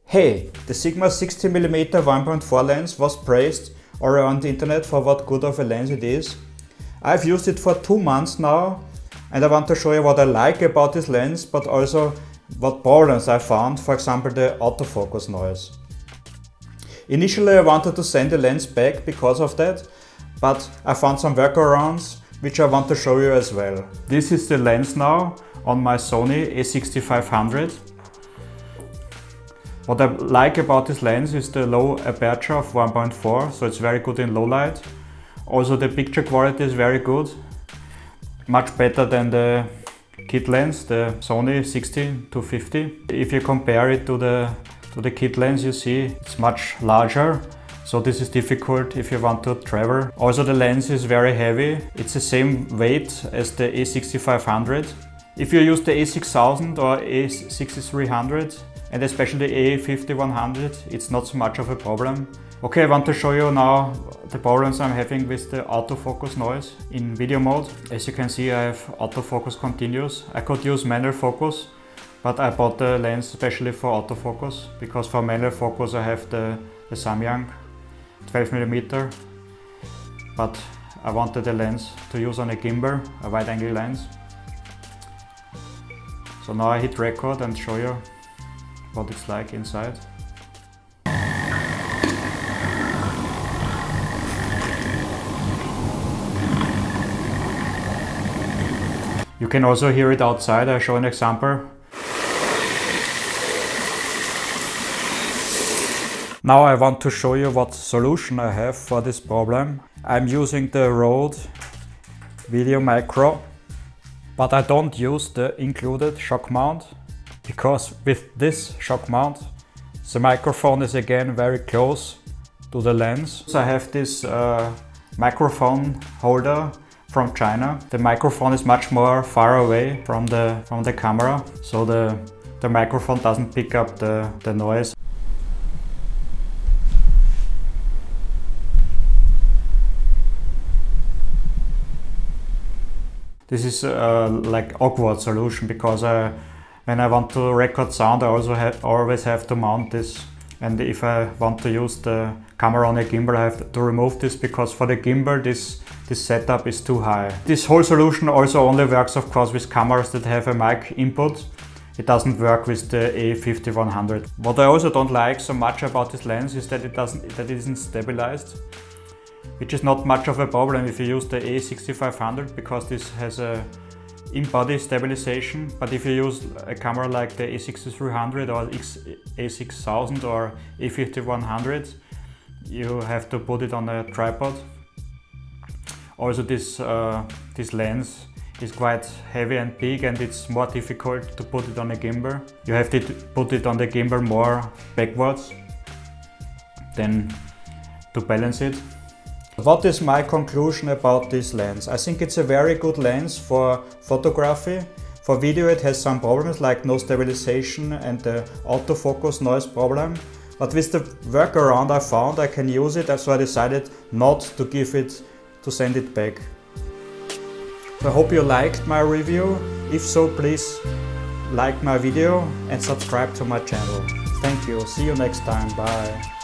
Hey, the Sigma 60mm 1.4 lens was praised all around the internet for what good of a lens it is. I've used it for 2 months now and I want to show you what I like about this lens, but also what problems I found, for example the autofocus noise. Initially I wanted to send the lens back because of that, but I found some workarounds which I want to show you as well. This is the lens now on my Sony a6500. What I like about this lens is the low aperture of 1.4, so it's very good in low light. Also the picture quality is very good, much better than the kit lens, the Sony 60-50. If you compare it to the kit lens, you see it's much larger, so this is difficult if you want to travel. Also the lens is very heavy, it's the same weight as the a6500. If you use the a6000 or a6300, and especially the a5100, it's not so much of a problem. Okay, I want to show you now the problems I'm having with the autofocus noise in video mode. As you can see, I have autofocus continuous. I could use manual focus, but I bought the lens especially for autofocus, because for manual focus I have the Samyang 12mm, but I wanted the lens to use on a gimbal, a wide angle lens. So now I hit record and show you what it's like inside. You can also hear it outside. I'll show an example. Now I want to show you what solution I have for this problem. I'm using the Rode Video Micro, but I don't use the included shock mount, because with this shock mount the microphone is again very close to the lens. So I have this microphone holder from China. The microphone is much more far away from the camera, so the microphone doesn't pick up the noise. This is like awkward solution, because when I want to record sound I also always have to mount this, and if I want to use the camera on a gimbal I have to remove this, because for the gimbal this setup is too high. This whole solution also only works of course with cameras that have a mic input. It doesn't work with the a5100. What I also don't like so much about this lens is that it isn't stabilized, which is not much of a problem if you use the a6500, because this has a in-body stabilization. But if you use a camera like the a6300 or a6000 or a5100, you have to put it on a tripod. Also this lens is quite heavy and big, and it's more difficult to put it on a gimbal. You have to put it on the gimbal more backwards than to balance it. What is my conclusion about this lens? I think it's a very good lens for photography. For video it has some problems like no stabilization and the autofocus noise problem. But with the workaround I found I can use it, so I decided not to send it back. I hope you liked my review. If so, please like my video and subscribe to my channel. Thank you. See you next time. Bye.